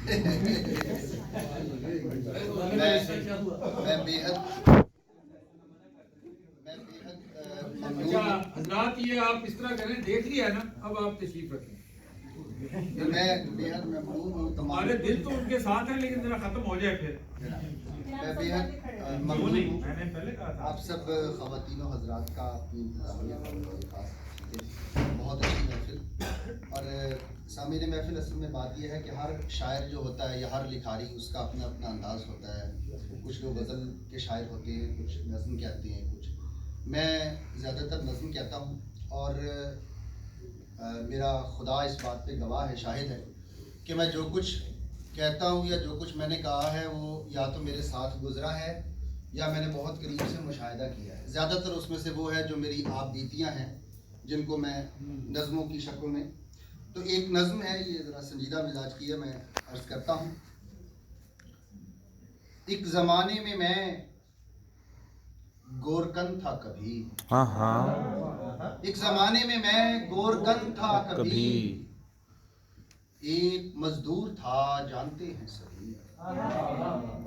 मैं बेहद अच्छा हजरात, ये आप इस तरह करें, देख लिया ना, अब आप तशरीफ रखें। मैं बेहद ममनून हूँ हमारे दिल तो उनके साथ है, लेकिन जरा खत्म हो जाए फिर। मैं बेहद ममनून हूँ मैंने पहले कहा था आप सब ख़वातीनो हजरात का अपनी बहुत अच्छी महफिल। और सामीन महफिल असल में बात यह है कि हर शायर जो होता है या हर लिखारी उसका अपना अपना अंदाज़ होता है। कुछ लोग गज़ल के शायर होते हैं, कुछ नज़्म कहते हैं, कुछ मैं ज़्यादातर नज़्म कहता हूँ। और मेरा खुदा इस बात पे गवाह है, शाहिद है कि मैं जो कुछ कहता हूँ या जो कुछ मैंने कहा है वो या तो मेरे साथ गुजरा है या मैंने बहुत करीब से मुशाहिदा किया है। ज़्यादातर उसमें से वो है जो मेरी आप बीतियाँ हैं, जिनको मैं नज़मों की शक्ल में, तो एक नज़म है, ये ज़रा संजीदा मिजाज की है, मैं अर्ज़ करता हूँ। एक ज़माने में मैं गोरकन था कभी, हाँ हाँ, एक ज़माने में मैं गोरकन था कभी, कभी एक मजदूर था जानते हैं सभी।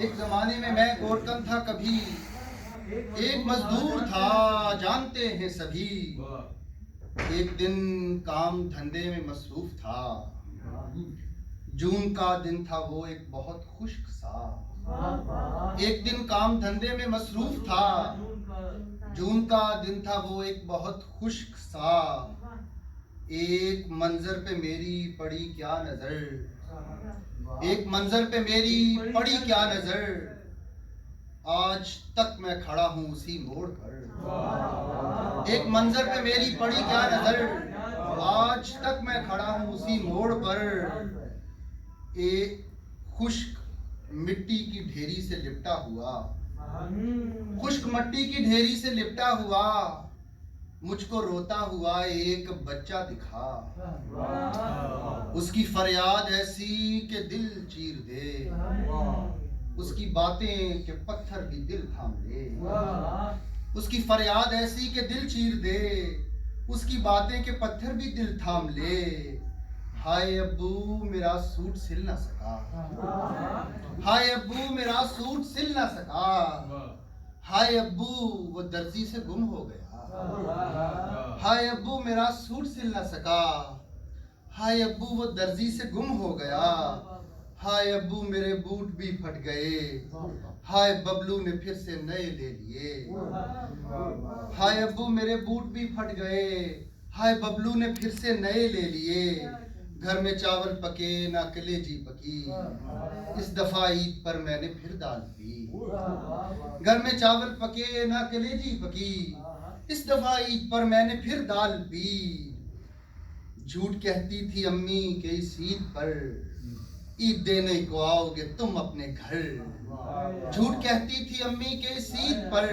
एक ज़माने में मैं गोरकन था कभी, एक मजदूर था जानते हैं सभी। एक दिन काम धंधे में मसरूफ था, जून का दिन था वो एक बहुत खुश्क सा। एक दिन काम धंधे में मसरूफ था, जून का दिन था वो एक बहुत खुश्क सा। एक मंजर पे मेरी पड़ी क्या नजर, एक मंजर पे मेरी पड़ी क्या नजर, आज तक मैं खड़ा हूँ उसी मोड़ पर। एक मंजर पे मेरी पड़ी क्या नजर, आज तक मैं खड़ा हूँ उसी मोड़ पर। एक खुश्क मिट्टी की ढेरी से लिपटा हुआ, खुश्क मिट्टी की ढेरी से लिपटा हुआ, मुझको रोता हुआ एक बच्चा दिखा। उसकी फरियाद ऐसी कि दिल चीर दे, उसकी बातें के पत्थर भी दिल थाम ले। उसकी फरियाद ऐसी कि दिल चीर दे, उसकी बातें के पत्थर भी दिल थाम ले। हाय अब्बू मेरा सूट सिल ना सका, हाय अब्बू मेरा सूट सिल ना सका, हाय अब्बू वो दर्जी से गुम हो गया, हाय अब्बू मेरा सूट सिल ना सका, हाय अब्बू वो दर्जी से गुम हो गया, हाय अब्बू मेरे बूट भी फट गए, हाय बबलू ने फिर से नए ले लिए। हाय अब्बू मेरे बूट भी फट गए, हाय बबलू ने फिर से नए ले लिए। घर में चावल पके ना कलेजी पकी, इस दफा ईद पर मैंने फिर दाल पी। घर में चावल पके ना कलेजी पकी, इस दफा ईद पर मैंने फिर दाल पी। झूठ कहती थी अम्मी के इस ईद पर, ईद देने को आओगे तुम अपने घर। झूठ कहती थी अम्मी के इस ईद पर,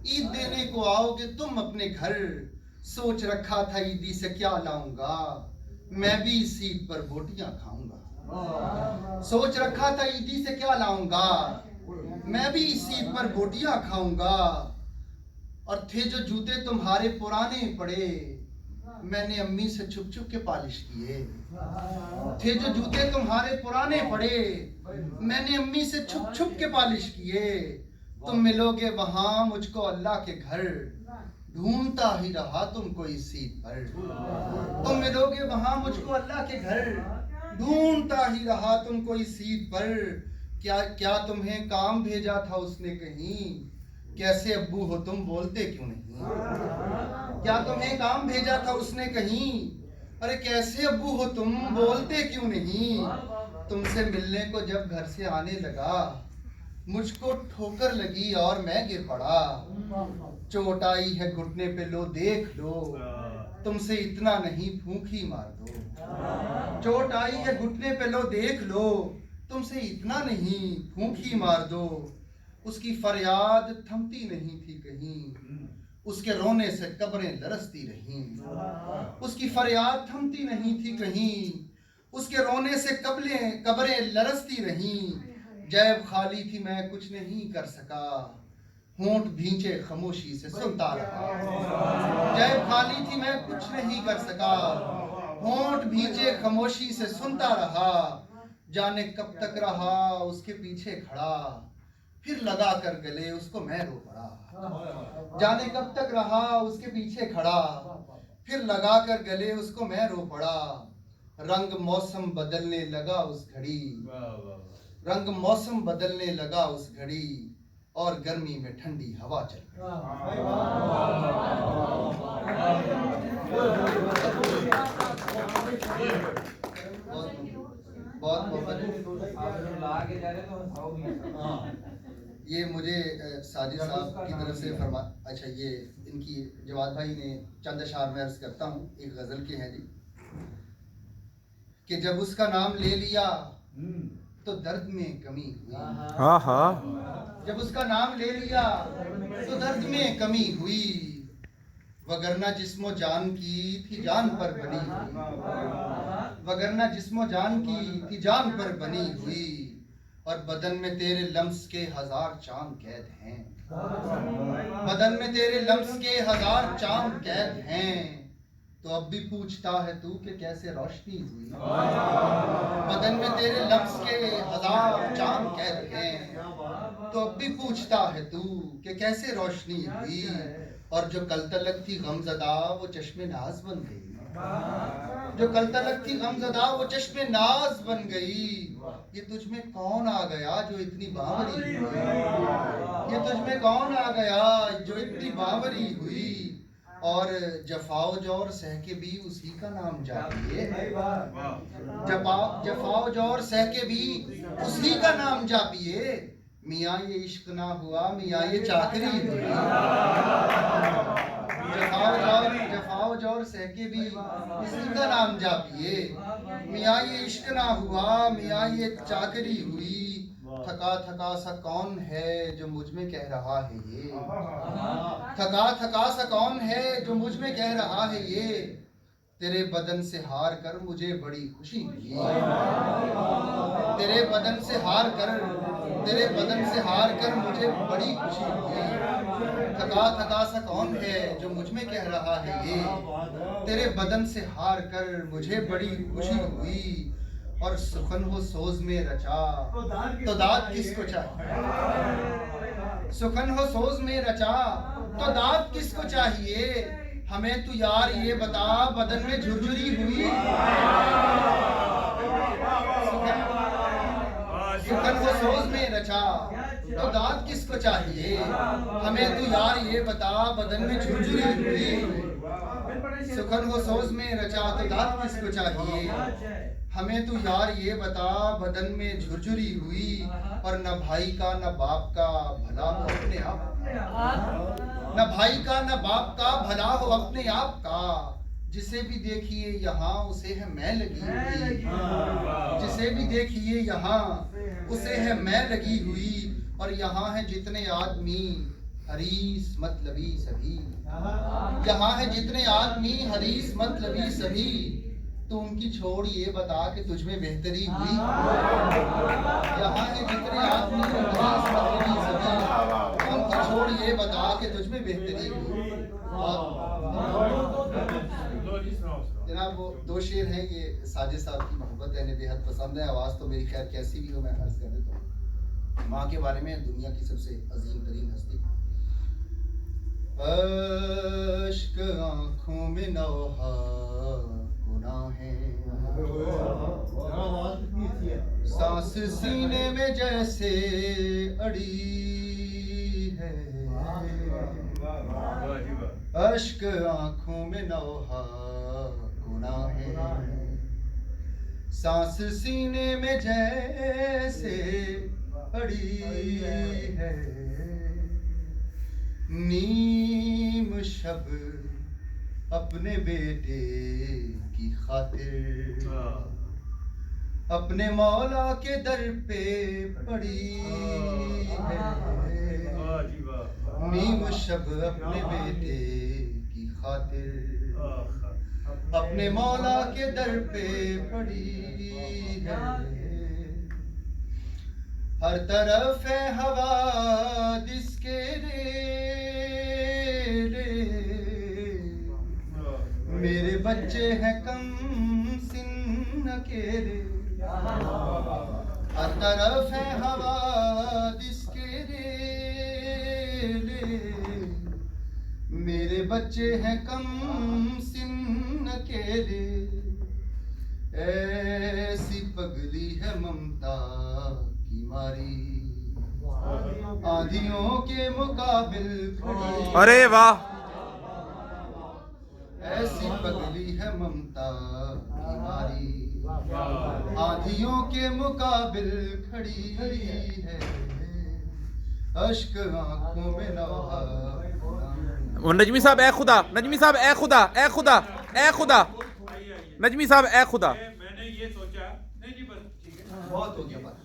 ईद देने को आओगे तुम अपने घर। सोच रखा था ईदी से क्या लाऊंगा, मैं भी इस ईद पर बोटियां खाऊंगा। सोच रखा था ईदी से क्या लाऊंगा, मैं भी इस ईद पर बोटियां खाऊंगा। और थे जो जूते तुम्हारे पुराने पड़े, मैंने अम्मी से छुप छुप के पालिश किए। थे जो जूते तुम्हारे पुराने पड़े, मैंने अम्मी से छुप छुप के पालिश किए। तुम मिलोगे वहां मुझको अल्लाह के घर, ढूंढता ही रहा तुमको इस सीट पर। तुम मिलोगे वहां मुझको अल्लाह के घर, ढूंढता ही रहा तुमको इस सीट पर। क्या क्या तुम्हें काम भेजा था उसने कहीं, कैसे अब्बू हो तुम बोलते क्यों नहीं। क्या तुम्हें काम भेजा था उसने कहीं, अरे कैसे अब्बू हो तुम बोलते क्यों नहीं। तुमसे मिलने को जब घर से आने लगा, मुझको ठोकर लगी और मैं गिर पड़ा। चोट आई है घुटने पे लो देख लो, तुमसे इतना नहीं फूंक ही मार दो। चोट आई है घुटने पे लो देख लो, तुमसे इतना नहीं फूंक ही मार दो। उसकी फरियाद थमती नहीं थी कहीं, उसके रोने से कब्रें लरसती रहीं। उसकी फरियाद थमती नहीं थी कहीं, उसके रोने से कब्रें लरसती रहीं। जैब खाली थी मैं कुछ नहीं कर सका, होंठ भींचे खामोशी से सुनता रहा। जैब खाली थी मैं कुछ नहीं कर सका, होंठ भींचे खामोशी से सुनता रहा। जाने कब तक रहा उसके पीछे खड़ा, फिर लगा कर गले उसको मैं रो पड़ा। जाने कब तक रहा उसके पीछे खड़ा, फिर लगा कर गले उसको मैं रो पड़ा। रंग मौसम बदलने लगा उस घड़ी, रंग मौसम बदलने लगा उस घड़ी, और गर्मी में ठंडी हवा चल बहुत मोहब्बत। ये मुझे साजिद साहब की तरफ से फरमा, अच्छा ये इनकी जवाद भाई ने चंद अशार में अर्ज करता हूँ, एक गजल के हैं जी, कि जब उसका नाम ले लिया तो दर्द में कमी हुई। हाँ हाँ। जब उसका नाम ले लिया तो दर्द में कमी हुई, वगरना जिस्मो जान की थी जान पर बनी हुई, वगरना जिस्मो जान की थी जान पर बनी हुई, और बदन में तेरे लम्स के 1000 चांद कैद हैं, बदन में तेरे लम्स के 1000 चांद कैद हैं, तो अब भी पूछता है तू कि कैसे रोशनी हुई। बदन में तेरे लफ्ज के 1000 चांद कैद हैं, तो अब भी पूछता है तू कि कैसे रोशनी हुई, और जो कल तलक थी गमज़दा वो चश्मे नाज बन गई, जो कल तलक थी गमज़दा वो चश्मे नाज बन गई। ये तुझ में कौन आ गया जो इतनी बावरी हुई, ये तुझ में कौन आ गया जो इतनी बावरी हुई, और जफाओ जोर सह के भी उसी का नाम जापिए, जफाओ जोर सह के भी उसी का नाम जापिए, मियाँ ये इश्क ना हुआ मियाँ ये चाकरी हुई। जफाओ जोर सह के भी इसी का नाम जापिए, मियाँ ये इश्क ना हुआ मियाँ ये चाकरी हुई, थका थका सा कौन है जो मुझ में कह रहा है ये, थका थका सा कौन है जो मुझ में कह रहा है ये, तेरे बदन से हार कर मुझे बड़ी खुशी हुई, तेरे बदन से हार कर, तेरे बदन से हार कर मुझे बड़ी खुशी हुई, थका थका सा कौन है जो मुझ में कह रहा है ये, तेरे बदन से हार कर मुझे बड़ी खुशी हुई, और सुखन हो सोज में रचा तो दाद किसको चाहिए, सुखन हो सोज में रचा तो दाद किसको चाहिए, हमें तू यार ये बता बदन में झुरझुरी हुई। सुखन हो सोज में रचा तो दाद किसको चाहिए, हमें तू यार ये बता बदन में झुरझुरी हुई, सुखन हो सोज में रचा तो दाद किसको चाहिए, हमें तू यार ये बता बदन में झुरझुरी हुई, और न भाई का न बाप का भला हो अपने आप, न भाई का न बाप का भला हो अपने आप का, जिसे भी देखिए यहाँ उसे है मैं लगी हुई, जिसे भी देखिए यहाँ उसे है मैं लगी हुई, और यहाँ है जितने आदमी हरीस मतलबी सभी, यहाँ है जितने आदमी हरीस मतलबी सभी, तो उनकी छोड़ ये बता कि तुझ में बेहतरी हुई, यहाँ के जितने आदमी उनकी छोड़ ये बता कि तुझ में बेहतरी हुई। जनाब वो 2 शेर हैं, ये साजिद साहब की मोहब्बत है, बेहद पसंद है, आवाज़ तो मेरी खैर कैसी भी हो मैं अर्ज कर देता हूँ। माँ के बारे में दुनिया की सबसे अजीम तरीन हस्ती, अश्क आँखों में नौहा गुनाहें, सांस सीने में जैसे अड़ी है, अश्क आँखों में नौहा गुनाहें, सांस सीने में जैसे अड़ी है, नीम शब अपने बेटे की खातिर अपने मौला के दर पे पड़ी है, नीम शब अपने बेटे की खातिर अपने मौला के दर पे पड़ी है, हर तरफ है हवा जिसके मेरे बच्चे हैं कम सिन अकेले, हर तरफ है हवादिस के रेले, मेरे बच्चे हैं कम सिन अकेले, ऐसी पगली है ममता की मारी, आंधियों के मुकाबिल खड़ी, अरे वाह, ऐसी पगली है ममता की मारी, आंधियों के मुकाबिल खड़ी है, अश्क आंखों में नौहा। नजमी साहब ए खुदा, नजमी साहब ए खुदा, ए खुदा, ए खुदा, नजमी साहब ए खुदा। मैंने ये सोचा नहीं जी, बस ठीक है, बहुत हो गया बात।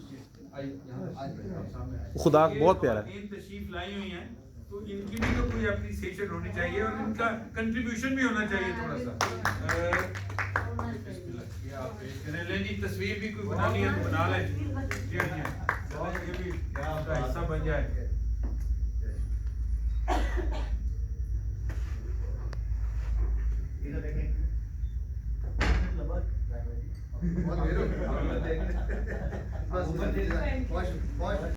खुदा बहुत प्यारा है। इन तशरीफ लाई हुई हैं तो इनकी भी तो कोई एप्रिसिएशन होनी चाहिए और इनका कंट्रीब्यूशन भी होना चाहिए थोड़ा सा। ये आप पेश करें। ले जी, तस्वीर भी कोई बनानी है तो बना लें जी। जी हाँ, ये भी आपका हिस्सा बन जाए। बस